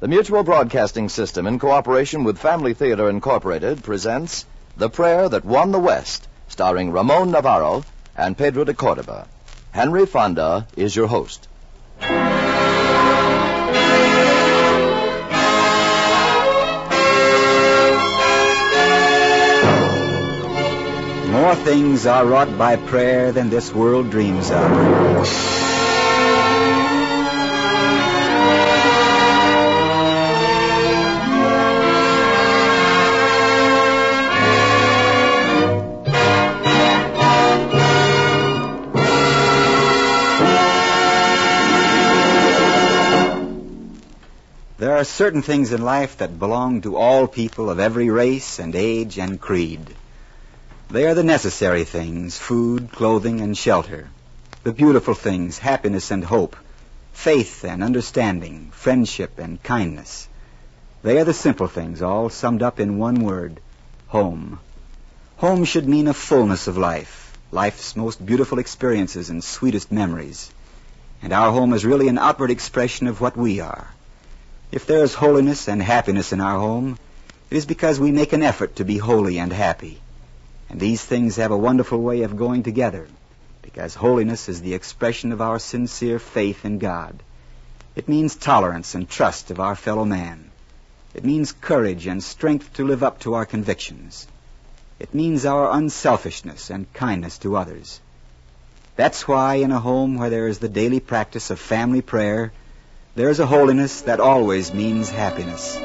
The Mutual Broadcasting System, in cooperation with Family Theater Incorporated, presents The Prayer That Won the West, starring Ramon Navarro and Pedro de Cordova. Henry Fonda is your host. More things are wrought by prayer than this world dreams of. There are certain things in life that belong to all people of every race and age and creed. They are the necessary things, food, clothing, and shelter. The beautiful things, happiness and hope, faith and understanding, friendship and kindness. They are the simple things, all summed up in one word, home. Home should mean a fullness of life, life's most beautiful experiences and sweetest memories. And our home is really an outward expression of what we are. If there is holiness and happiness in our home, it is because we make an effort to be holy and happy. And these things have a wonderful way of going together, because holiness is the expression of our sincere faith in God. It means tolerance and trust of our fellow man. It means courage and strength to live up to our convictions. It means our unselfishness and kindness to others. That's why in a home where there is the daily practice of family prayer, there is a holiness that always means happiness.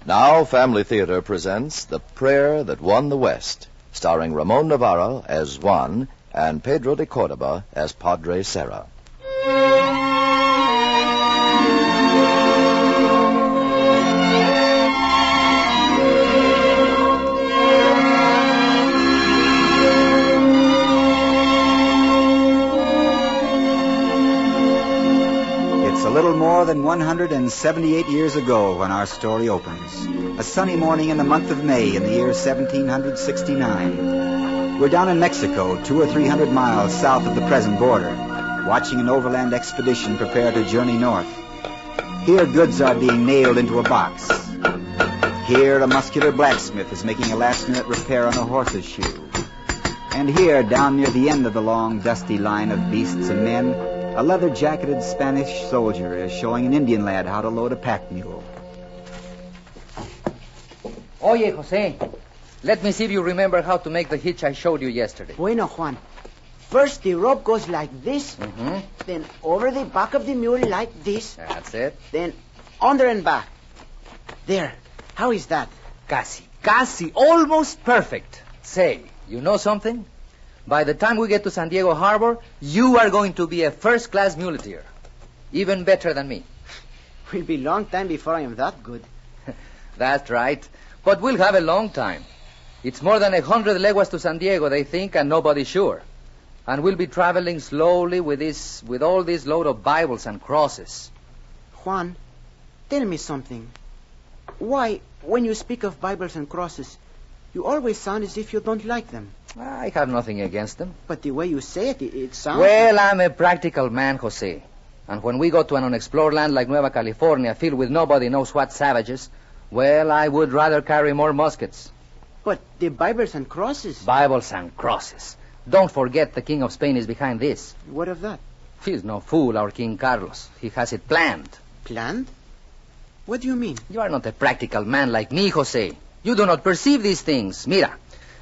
Now, Family Theater presents The Prayer That Won the West, starring Ramon Navarro as Juan and Pedro de Cordova as Padre Serra. A little more than 178 years ago when our story opens. A sunny morning in the month of May in the year 1769. We're down in Mexico, 200 or 300 miles south of the present border, watching an overland expedition prepare to journey north. Here goods are being nailed into a box. Here a muscular blacksmith is making a last-minute repair on a horse's shoe. And here, down near the end of the long, dusty line of beasts and men, a leather-jacketed Spanish soldier is showing an Indian lad how to load a pack mule. Oye, Jose, let me see if you remember how to make the hitch I showed you yesterday. Bueno, Juan. First, the rope goes like this, then over the back of the mule like this. That's it. Then under and back. There. How is that? Casi, almost perfect. Say, you know something? By the time we get to San Diego Harbor, you are going to be a first-class muleteer. Even better than me. Will be a long time before I am that good. That's right. But we'll have a long time. It's more than 100 leguas to San Diego, they think, and nobody's sure. And we'll be traveling slowly with all this load of Bibles and crosses. Juan, tell me something. Why, when you speak of Bibles and crosses, you always sound as if you don't like them. I have nothing against them. But the way you say it, it sounds... Well, I'm a practical man, Jose. And when we go to an unexplored land like Nueva California, filled with nobody knows what savages, well, I would rather carry more muskets. But the Bibles and crosses... Bibles and crosses. Don't forget the King of Spain is behind this. What of that? He's no fool, our King Carlos. He has it planned. Planned? What do you mean? You are not a practical man like me, Jose. You do not perceive these things. Mira,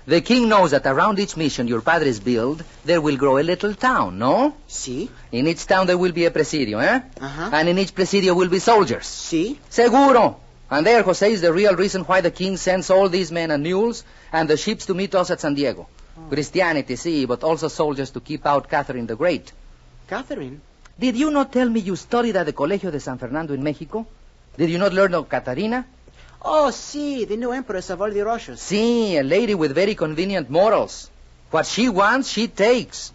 the king knows that around each mission your padres build, there will grow a little town, no? Si. In each town there will be a presidio, eh? Uh-huh. And in each presidio will be soldiers. Si. Seguro. And there, Jose, is the real reason why the king sends all these men and mules and the ships to meet us at San Diego. Oh. Christianity, see, but also soldiers to keep out Catherine the Great. Catherine? Did you not tell me you studied at the Colegio de San Fernando in Mexico? Did you not learn of Catarina? Oh, si, the new empress of all the Russias. Si, a lady with very convenient morals. What she wants, she takes.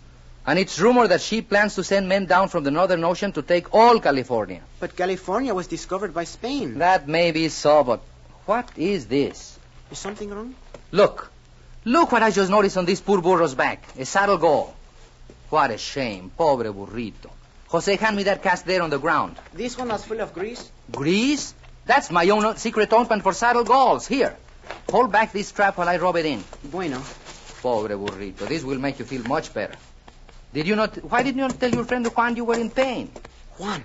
And it's rumored that she plans to send men down from the Northern Ocean to take all California. But California was discovered by Spain. That may be so, but what is this? Is something wrong? Look, Look what I just noticed on this poor burro's back. A saddle gall. What a shame. Pobre burrito. Jose, hand me that cask there on the ground. This one was full of grease? Grease? That's my own secret ointment for saddle galls. Here. Hold back this strap while I rub it in. Bueno. Pobre burrito. This will make you feel much better. Why did you not tell your friend Juan you were in pain? Juan,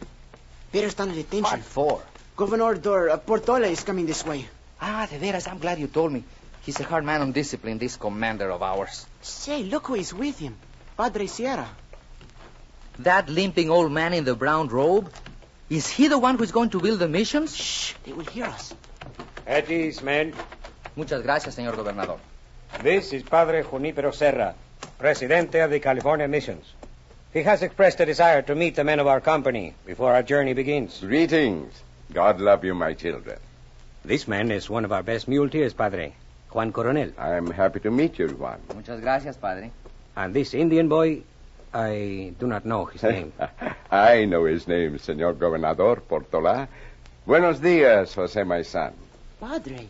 better stand at attention. What for? Governor Portola is coming this way. Ah, de veras, I'm glad you told me. He's a hard man on discipline, this commander of ours. Say, look who is with him. Padre Sierra. That limping old man in the brown robe? Is he the one who's going to build the missions? Shh, they will hear us. At ease, men. Muchas gracias, señor gobernador. This is Padre Junípero Serra, Presidente of the California Missions. He has expressed a desire to meet the men of our company before our journey begins. Greetings. God love you, my children. This man is one of our best muleteers, Padre, Juan Coronel. I am happy to meet you, Juan. Muchas gracias, padre. And this Indian boy, I do not know his name. I know his name, Señor Gobernador Portola. Buenos dias, Jose, my son. Padre,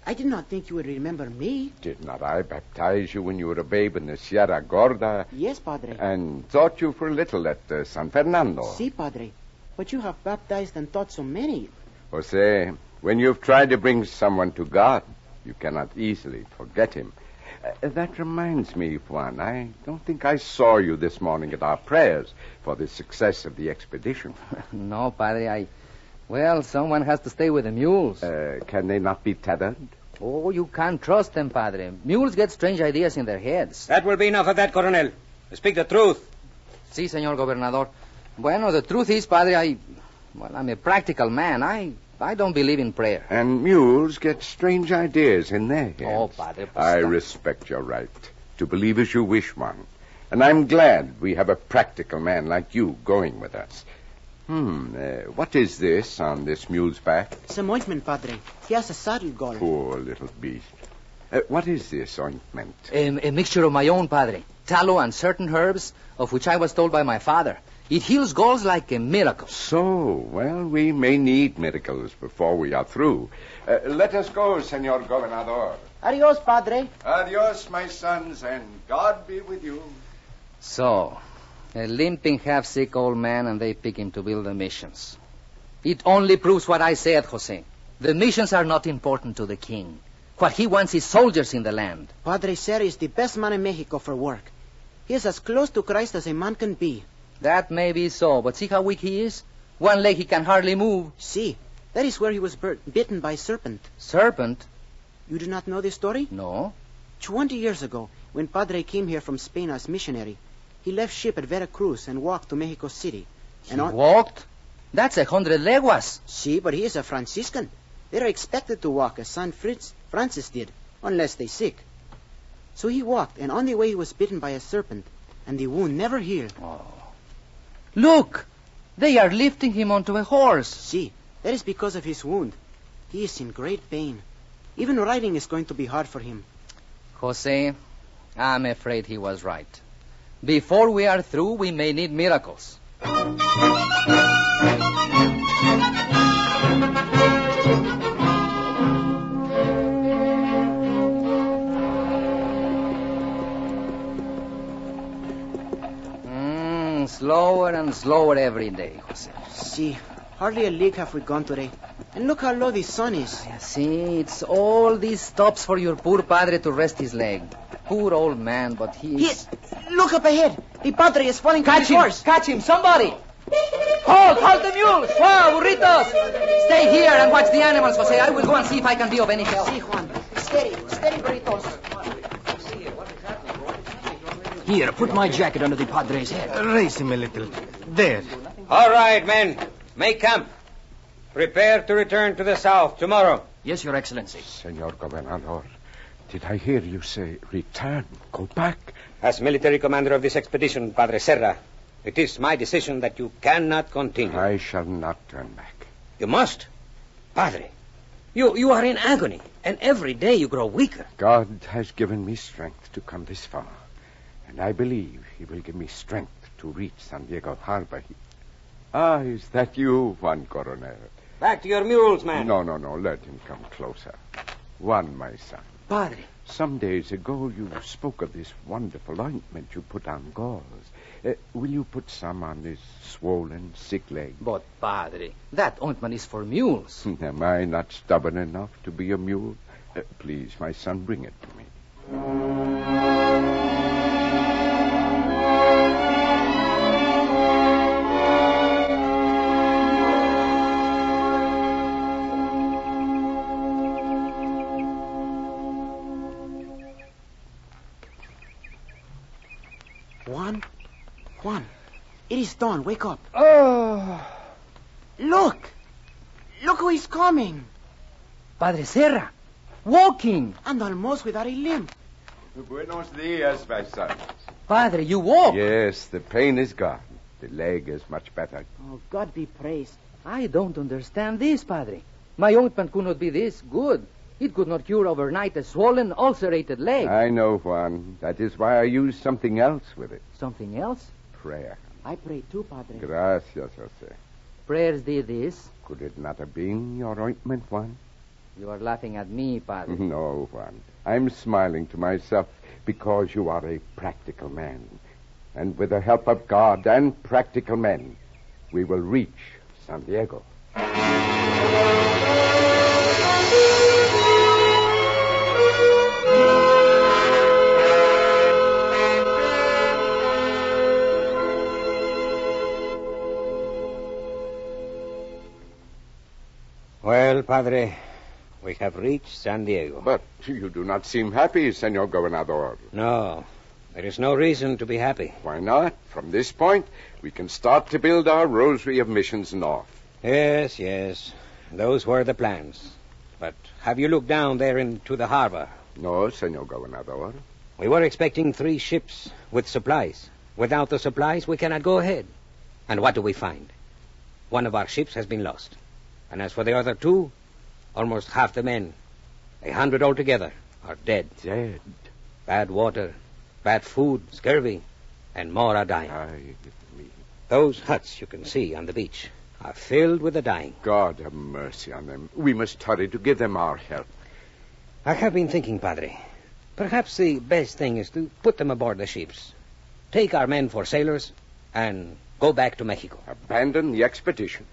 I did not think you would remember me. Did not I baptize you when you were a babe in the Sierra Gorda? Yes, Padre. And taught you for a little at San Fernando? Si, Padre. But you have baptized and taught so many. Jose, when you've tried to bring someone to God, you cannot easily forget him. That reminds me, Juan, I don't think I saw you this morning at our prayers for the success of the expedition. No, padre, Well, someone has to stay with the mules. Can they not be tethered? Oh, you can't trust them, padre. Mules get strange ideas in their heads. That will be enough of that, Coronel. Speak the truth. Si, señor gobernador. Bueno, the truth is, padre, I'm a practical man. I don't believe in prayer. And mules get strange ideas in their heads. Oh, padre. I respect your right to believe as you wish, Juan. And I'm glad we have a practical man like you going with us. What is this on this mule's back? Some ointment, Padre. He has a saddle gall. Poor little beast. What is this ointment? A mixture of my own, padre. Tallow and certain herbs, of which I was told by my father. It heals galls like a miracle. So, well, we may need miracles before we are through. Let us go, Senor Gobernador. Adios, Padre. Adios, my sons, and God be with you. So, a limping, half-sick old man, and they pick him to build the missions. It only proves what I said, Jose. The missions are not important to the king. What he wants is soldiers in the land. Padre Serra is the best man in Mexico for work. He is as close to Christ as a man can be. That may be so, but see how weak he is? One leg he can hardly move. See, that is where he was bitten by a serpent. Serpent? You do not know this story? No. 20 years ago, when Padre came here from Spain as missionary, he left ship at Veracruz and walked to Mexico City. He walked? That's 100 leguas. See, but he is a Franciscan. They are expected to walk as St. Francis did, unless they sick. So he walked, and on the way he was bitten by a serpent, and the wound never healed. Oh. Look! They are lifting him onto a horse. See, that is because of his wound. He is in great pain. Even riding is going to be hard for him. Jose, I'm afraid he was right. Before we are through, we may need miracles. Slower and slower every day, Jose. See, hardly a league have we gone today. And look how low the sun is. See, it's all these stops for your poor padre to rest his leg. Poor old man, but he is... Look up ahead. The padre is falling from his horse. Catch him, somebody! Halt the mules! Wow, burritos! Stay here and watch the animals, Jose. I will go and see if I can be of any help. See, Juan. Steady, burritos. Here, put my jacket under the padre's head. Raise him a little. There. All right, men. Make camp. Prepare to return to the south tomorrow. Yes, Your Excellency. Senor Gobernador, did I hear you say return, go back? As military commander of this expedition, Padre Serra, it is my decision that you cannot continue. I shall not turn back. You must. Padre, you are in agony, and every day you grow weaker. God has given me strength to come this far, and I believe he will give me strength to reach San Diego Harbor. Is that you, Juan Coronel? Back to your mules, man. No. Let him come closer. Juan, my son. Padre, Some days ago you spoke of this wonderful ointment you put on galls. Will you put some on this swollen, sick leg? But, Padre, that ointment is for mules. Am I not stubborn enough to be a mule? Please, my son, bring it to me. Juan, it is dawn. Wake up. Oh! Look who is coming. Padre Serra, walking. And almost without a limp. Buenos dias, my son. Padre, you walk. Yes, the pain is gone. The leg is much better. Oh, God be praised. I don't understand this, Padre. My ointment could not be this good. It could not cure overnight a swollen, ulcerated leg. I know, Juan. That is why I use something else with it. Something else? Prayer. I pray too, Padre. Gracias, Jose. Prayers did this. Could it not have been your ointment, Juan? You are laughing at me, Padre. No, Juan. I'm smiling to myself because you are a practical man. And with the help of God and practical men, we will reach San Diego. Well, Padre, we have reached San Diego. But you do not seem happy, Senor Gobernador. No, there is no reason to be happy. Why not? From this point, we can start to build our Rosary of Missions north. Yes. Those were the plans. But have you looked down there into the harbor? No, Senor Gobernador. We were expecting 3 ships with supplies. Without the supplies, we cannot go ahead. And what do we find? One of our ships has been lost. And as for the other 2, almost half the men, 100 altogether, are dead. Dead? Bad water, bad food, scurvy, and more are dying. Me. Those huts you can see on the beach are filled with the dying. God have mercy on them. We must hurry to give them our help. I have been thinking, Padre, perhaps the best thing is to put them aboard the ships, take our men for sailors, and go back to Mexico. Abandon the expedition.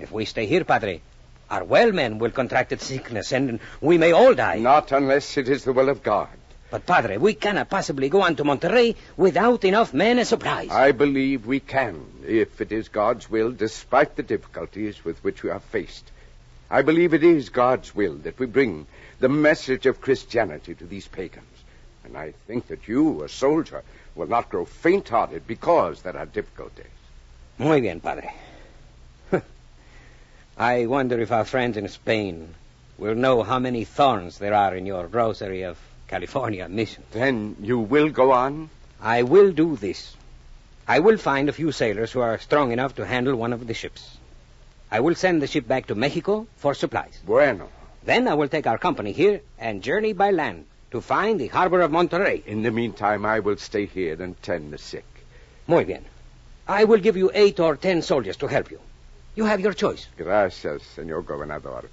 If we stay here, Padre, our well men will contract the sickness, and we may all die. Not unless it is the will of God. But, Padre, we cannot possibly go on to Monterrey without enough men and supplies. I believe we can, if it is God's will, despite the difficulties with which we are faced. I believe it is God's will that we bring the message of Christianity to these pagans. And I think that you, a soldier, will not grow faint-hearted because there are difficulties. Muy bien, Padre. I wonder if our friends in Spain will know how many thorns there are in your Rosary of California mission. Then you will go on? I will do this. I will find a few sailors who are strong enough to handle one of the ships. I will send the ship back to Mexico for supplies. Bueno. Then I will take our company here and journey by land to find the harbor of Monterrey. In the meantime, I will stay here and tend the sick. Muy bien. I will give you 8 or 10 soldiers to help you. You have your choice. Gracias, Senor Gobernador.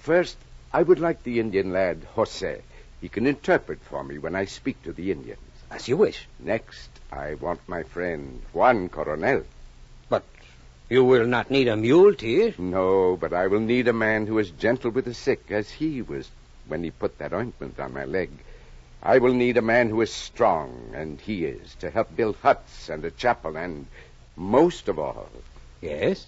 First, I would like the Indian lad, Jose. He can interpret for me when I speak to the Indians. As you wish. Next, I want my friend, Juan Coronel. But you will not need a mule, Tyr. No, but I will need a man who is gentle with the sick, as he was when he put that ointment on my leg. I will need a man who is strong, and he is, to help build huts and a chapel, and most of all... Yes?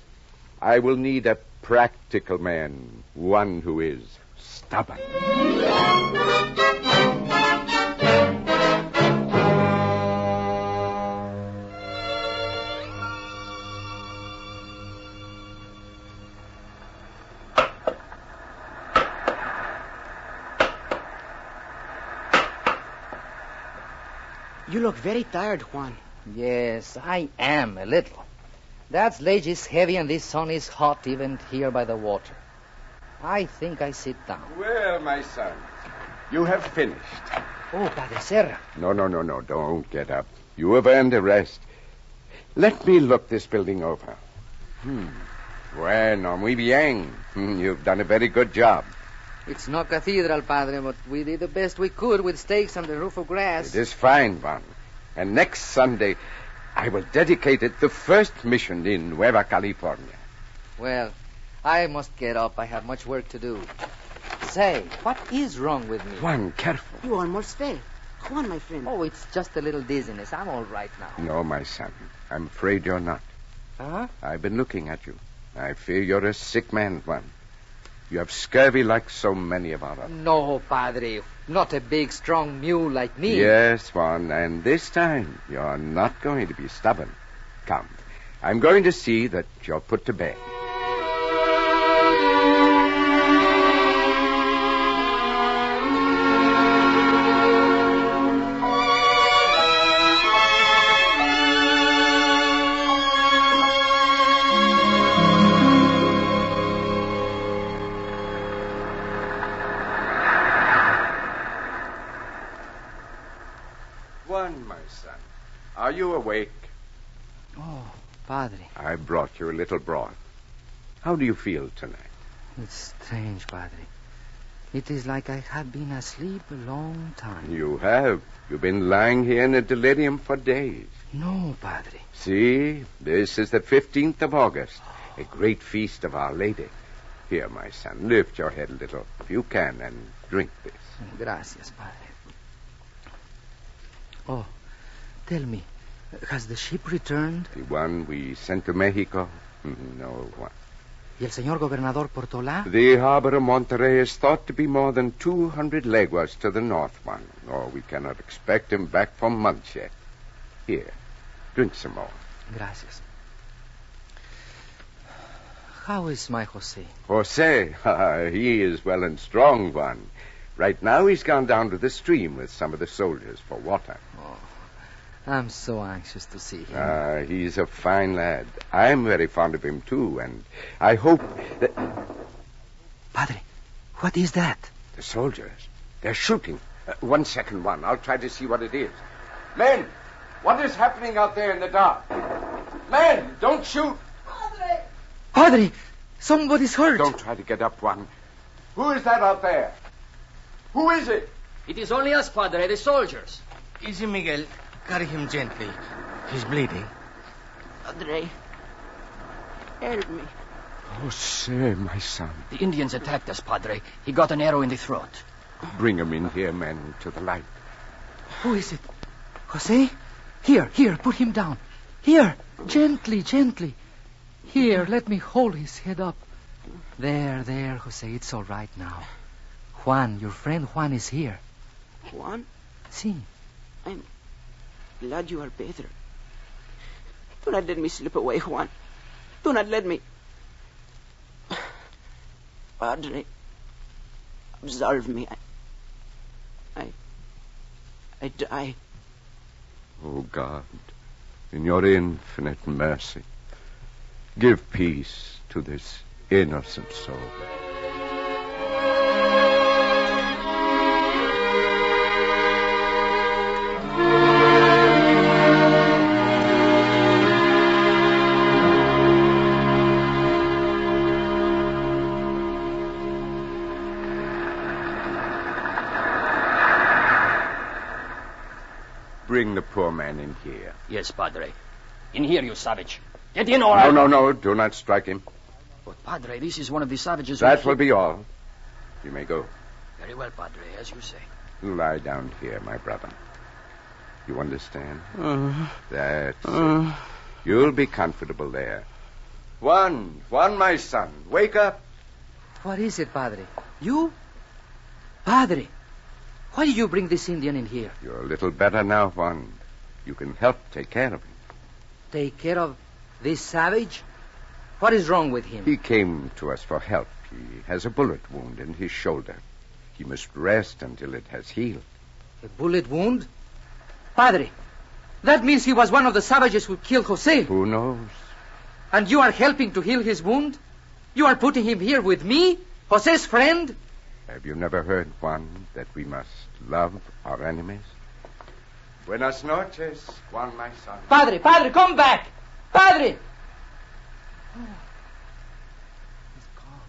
I will need a practical man, one who is stubborn. You look very tired, Juan. Yes, I am a little. That sledge is heavy and this sun is hot even here by the water. I think I sit down. Well, my son, you have finished. Oh, Padre Serra. No, don't get up. You have earned a rest. Let me look this building over. Bueno, muy bien. You've done a very good job. It's no cathedral, Padre, but we did the best we could with stakes and the roof of grass. It is fine, Juan. And next Sunday, I will dedicate it the first mission in Nueva California. Well, I must get up. I have much work to do. Say, what is wrong with me? Juan, careful. You almost fell. Juan, my friend. Oh, it's just a little dizziness. I'm all right now. No, my son. I'm afraid you're not. Huh? I've been looking at you. I fear you're a sick man, Juan. You have scurvy like so many of our others. No, Padre. Not a big, strong mule like me. Yes, Juan, and this time you're not going to be stubborn. Come. I'm going to see that you're put to bed. Juan, my son, are you awake? Oh, Padre. I brought you a little broth. How do you feel tonight? It's strange, Padre. It is like I have been asleep a long time. You have. You've been lying here in a delirium for days. No, Padre. See, this is the 15th of August, a great feast of Our Lady. Here, my son, lift your head a little, if you can, and drink this. Gracias, Padre. Oh, tell me, has the ship returned? The one we sent to Mexico? No one. ¿Y el señor gobernador Portola? The harbor of Monterrey is thought to be more than 200 leguas to the north one. Oh, we cannot expect him back for months yet. Here, drink some more. Gracias. How is my Jose? Jose, he is well and strong, Juan. Right now he's gone down to the stream with some of the soldiers for water. Oh, I'm so anxious to see him. He's a fine lad. I'm very fond of him, too, and I hope that... Padre, what is that? The soldiers. They're shooting. 1 second, Juan. I'll try to see what it is. Men, what is happening out there in the dark? Men, don't shoot. Padre! Padre, somebody's hurt. Don't try to get up, Juan. Who is that out there? Who is it? It is only us, Padre, the soldiers. Easy, Miguel. Carry him gently. He's bleeding. Padre, help me. Jose, my son. The Indians attacked us, Padre. He got an arrow in the throat. Bring him in here, men, to the light. Who is it? Jose? Here, put him down. Here, gently. Here, let me hold his head up. There, Jose, it's all right now. Juan, your friend Juan is here. Juan? See. I'm glad you are better. Do not let me slip away, Juan. Do not let me. Padre, absolve me. I die. Oh, God, in your infinite mercy, give peace to this innocent soul. Bring the poor man in here. Yes, Padre. In here, you savage. Get in, or No. Do not strike him. But, Padre, this is one of the savages That will be all. You may go. Very well, Padre, as you say. Lie down here, my brother. You understand? That's it. You'll be comfortable there. Juan, my son, wake up. What is it, Padre? You? Padre, why did you bring this Indian in here? You're a little better now, Juan. You can help take care of him. Take care of this savage? What is wrong with him? He came to us for help. He has a bullet wound in his shoulder. He must rest until it has healed. A bullet wound? Padre, that means he was one of the savages who killed Jose. Who knows? And you are helping to heal his wound? You are putting him here with me, Jose's friend? Have you never heard, Juan, that we must love our enemies? Buenas noches, Juan, my son. Padre, come back! Padre! Oh. He's gone.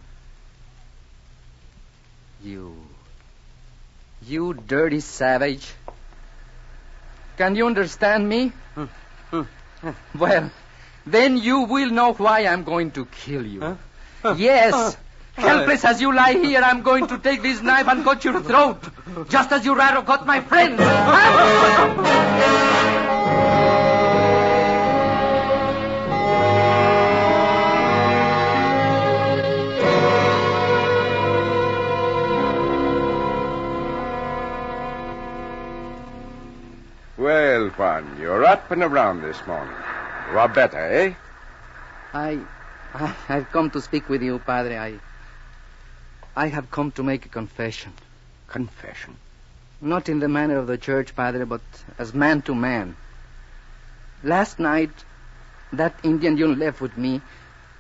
You dirty savage. Can you understand me? Well, then you will know why I'm going to kill you. Yes. Helpless as you lie here, I'm going to take this knife and cut your throat, just as your arrow cut my friend. Well, Juan, you're up and around this morning. You are better, eh? I've come to speak with you, Padre. I have come to make a confession. Confession? Not in the manner of the church, Padre, but as man to man. Last night, that Indian you left with me,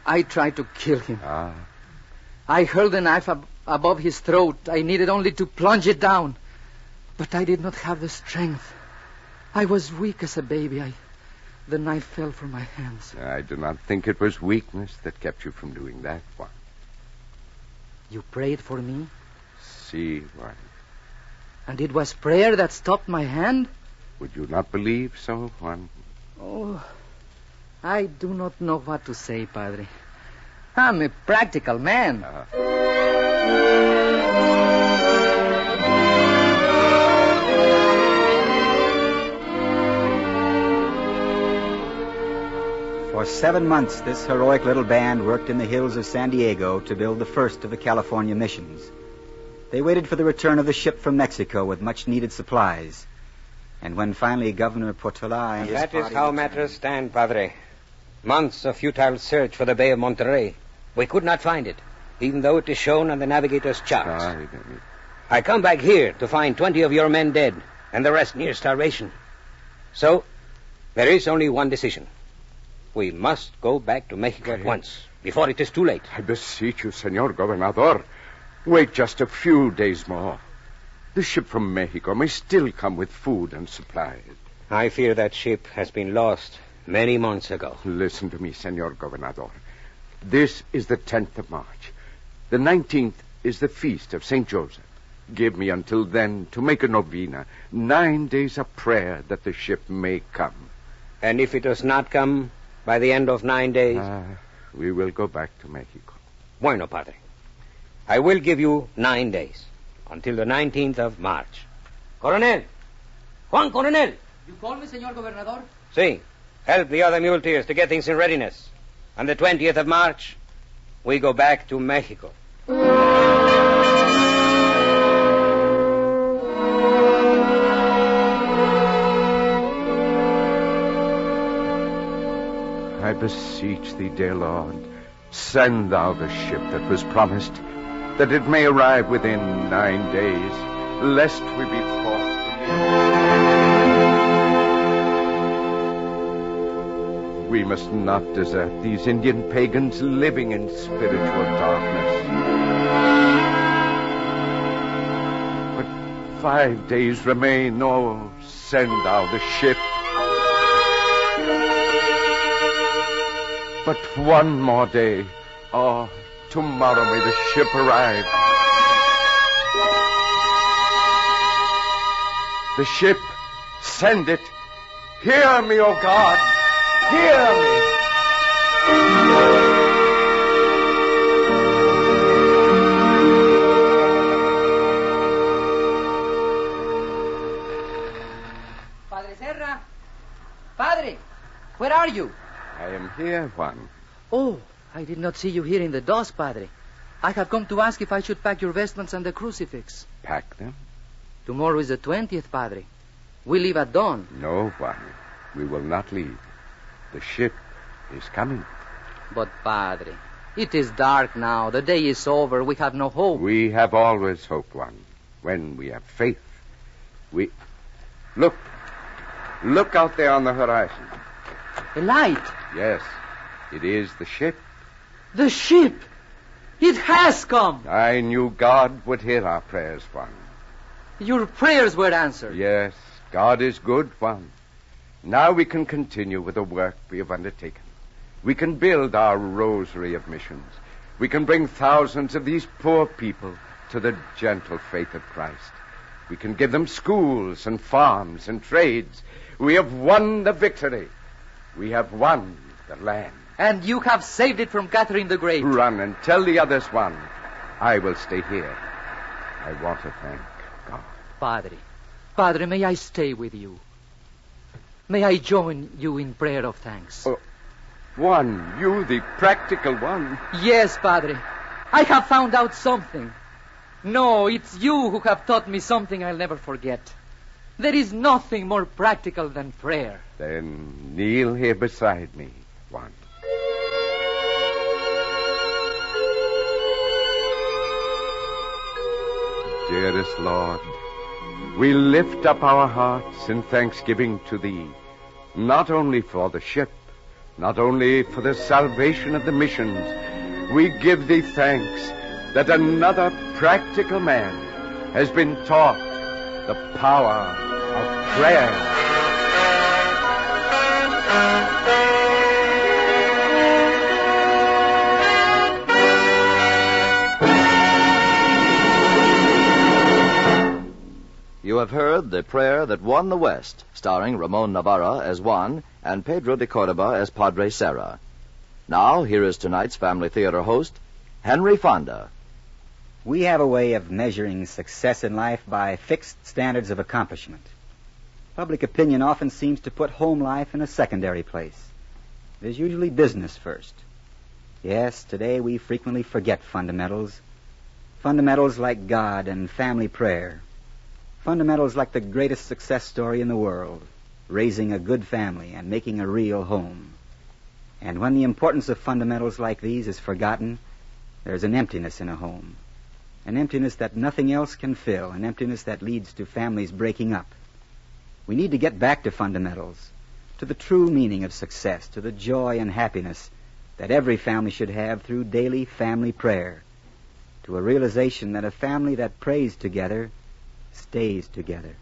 I tried to kill him. I held the knife above his throat. I needed only to plunge it down. But I did not have the strength. I was weak as a baby. The knife fell from my hands. I do not think it was weakness that kept you from doing that, Juan. You prayed for me? See, Juan. And it was prayer that stopped my hand? Would you not believe so, Juan? Oh, I do not know what to say, Padre. I'm a practical man. For 7 months, this heroic little band worked in the hills of San Diego to build the first of the California missions. They waited for the return of the ship from Mexico with much-needed supplies. And when finally Governor Portola and his That is party how returned- matters stand, Padre. Months of futile search for the Bay of Monterey. We could not find it, even though it is shown on the navigator's charts. I come back here to find 20 of your men dead and the rest near starvation. So, there is only one decision. We must go back to Mexico at once, before it is too late. I beseech you, Senor Gobernador. Wait just a few days more. The ship from Mexico may still come with food and supplies. I fear that ship has been lost many months ago. Listen to me, Senor Gobernador. This is the 10th of March. The 19th is the feast of St. Joseph. Give me until then to make a novena, 9 days of prayer that the ship may come. And if it does not come by the end of 9 days? We will go back to Mexico. Bueno, Padre. I will give you 9 days, until the 19th of March. Coronel! Juan Coronel! You call me, Senor Gobernador? Sí. Help the other muleteers to get things in readiness. On the 20th of March, we go back to Mexico. I beseech thee, dear Lord, send thou the ship that was promised, that it may arrive within 9 days, lest we be forced to leave. We must not desert these Indian pagans living in spiritual darkness. But 5 days remain. Oh, send thou the ship. But one more day. Oh, tomorrow may the ship arrive. The ship, send it. Hear me, O God. Hear me. Padre Serra. Padre, where are you? I am here, Juan. Oh, I did not see you here in the dusk, Padre. I have come to ask if I should pack your vestments and the crucifix. Pack them? Tomorrow is the 20th, Padre. We leave at dawn. No, Juan. We will not leave. The ship is coming. But, Padre, it is dark now. The day is over. We have no hope. We have always hope, Juan. When we have faith. Look out there on the horizon. A light. Yes, it is the ship. The ship. It has come. I knew God would hear our prayers, Juan. Your prayers were answered. Yes, God is good, Juan. Now we can continue with the work we have undertaken. We can build our rosary of missions. We can bring thousands of these poor people to the gentle faith of Christ. We can give them schools and farms and trades. We have won the victory. We have won the land. And you have saved it from Catherine the Great. Run and tell the others one. I will stay here. I want to thank God. Padre, may I stay with you? May I join you in prayer of thanks? One, you the practical one. Yes, Padre. I have found out something. No, it's you who have taught me something I'll never forget. There is nothing more practical than prayer. Then kneel here beside me, Juan. Dearest Lord, we lift up our hearts in thanksgiving to Thee, not only for the ship, not only for the salvation of the missions. We give Thee thanks that another practical man has been taught the power of prayer. You have heard The Prayer That Won the West, starring Ramon Navarra as Juan and Pedro de Cordoba as Padre Serra. Now, here is tonight's Family Theater host, Henry Fonda. We have a way of measuring success in life by fixed standards of accomplishment. Public opinion often seems to put home life in a secondary place. There's usually business first. Yes, today we frequently forget fundamentals. Fundamentals like God and family prayer. Fundamentals like the greatest success story in the world, raising a good family and making a real home. And when the importance of fundamentals like these is forgotten, there's an emptiness in a home. An emptiness that nothing else can fill, an emptiness that leads to families breaking up. We need to get back to fundamentals, to the true meaning of success, to the joy and happiness that every family should have through daily family prayer, to a realization that a family that prays together stays together.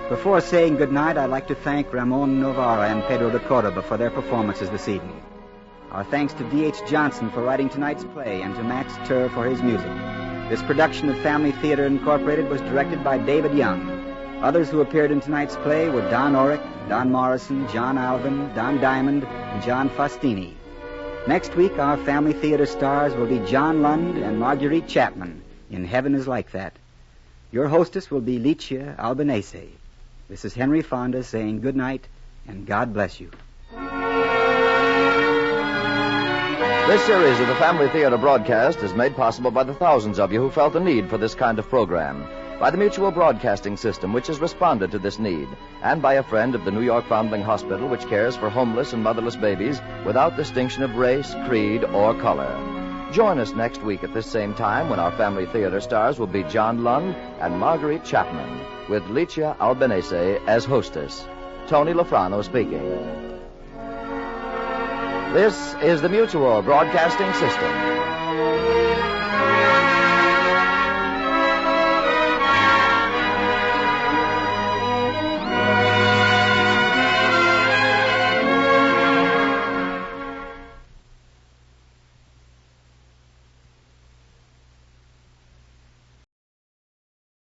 Before saying goodnight, I'd like to thank Ramon Navarra and Pedro de Cordoba for their performances this evening. Our thanks to D.H. Johnson for writing tonight's play and to Max Turr for his music. This production of Family Theater Incorporated was directed by David Young. Others who appeared in tonight's play were Don Orrick, Don Morrison, John Alvin, Don Diamond, and John Faustini. Next week, our Family Theater stars will be John Lund and Marguerite Chapman in Heaven is Like That. Your hostess will be Licia Albanese. This is Henry Fonda saying good night and God bless you. This series of the Family Theater broadcast is made possible by the thousands of you who felt the need for this kind of program, by the Mutual Broadcasting System, which has responded to this need, and by a friend of the New York Foundling Hospital, which cares for homeless and motherless babies without distinction of race, creed, or color. Join us next week at this same time when our Family Theater stars will be John Lund and Marguerite Chapman, with Licia Albanese as hostess. Tony Lafrano speaking. This is the Mutual Broadcasting System.